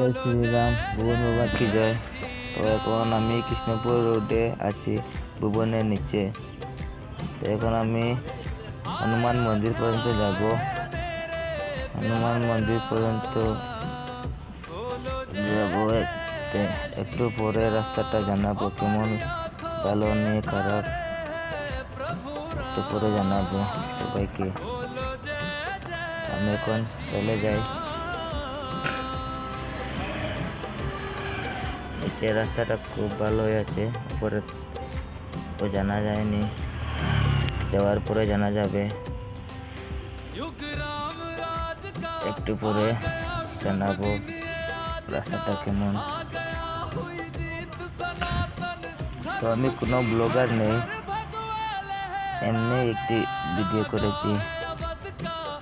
জয় শ্রীরাম, ভুবন বাবা কি জয়। তো এখন আমি কৃষ্ণপুর রোডে আছি, ভুবনের নিচে। তো এখন আমি হনুমান মন্দির পর্যন্ত যাব। হনুমান মন্দির পর্যন্ত যাব, একটু পরে রাস্তাটা জানাবো কেমন, ভালো নিয়ে খারাপ একটু পরে জানাবো সবাইকে। আমি এখন চলে যাই। নিচে রাস্তাটা খুব ভালোই আছে, উপরে তো জানা যায়নি, যাওয়ার পরে জানা যাবে। একটু পরে জানাবো রাস্তাটা কেমন। তো আমি কোনো ব্লগার নেই, এমনি একটি ভিডিও করেছি,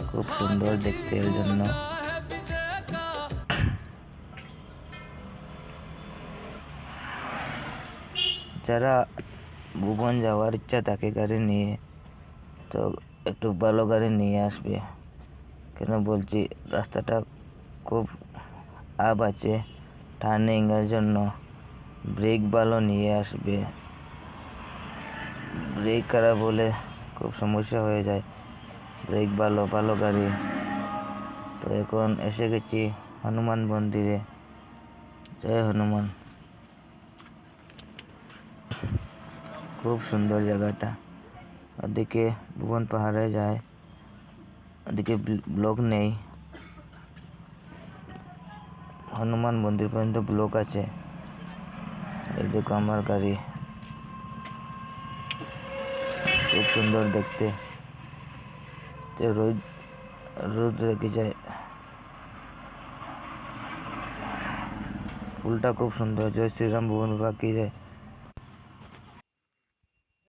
খুব সুন্দর দেখতে এর জন্য। যারা ভুবন যাওয়ার ইচ্ছা থাকে গাড়ি নিয়ে, তো একটু ভালো গাড়ি নিয়ে আসবে। কেন বলছি, রাস্তাটা খুব আপ আছে, টার্নিংয়ের জন্য ব্রেক ভালো নিয়ে আসবে। ব্রেক খারাপ হলে খুব সমস্যা হয়ে যায়। ব্রেক ভালো ভালো গাড়ি। তো এখন এসে গেছি হনুমান মন্দিরে। জয় হনুমান। খুব সুন্দর জায়গাটা। ওদিকে ভুবন পাহাড়ে যায়, ওদিকে ব্লক নেই। হনুমান মন্দির পর্যন্ত ব্লক আছে। এই দেখো আমার গাড়ি, খুব সুন্দর দেখতে। রোদ রোদ রেখে যায়, ফুলটা খুব সুন্দর। জয় শ্রীরাম, ভুবন বাবা কি যায়।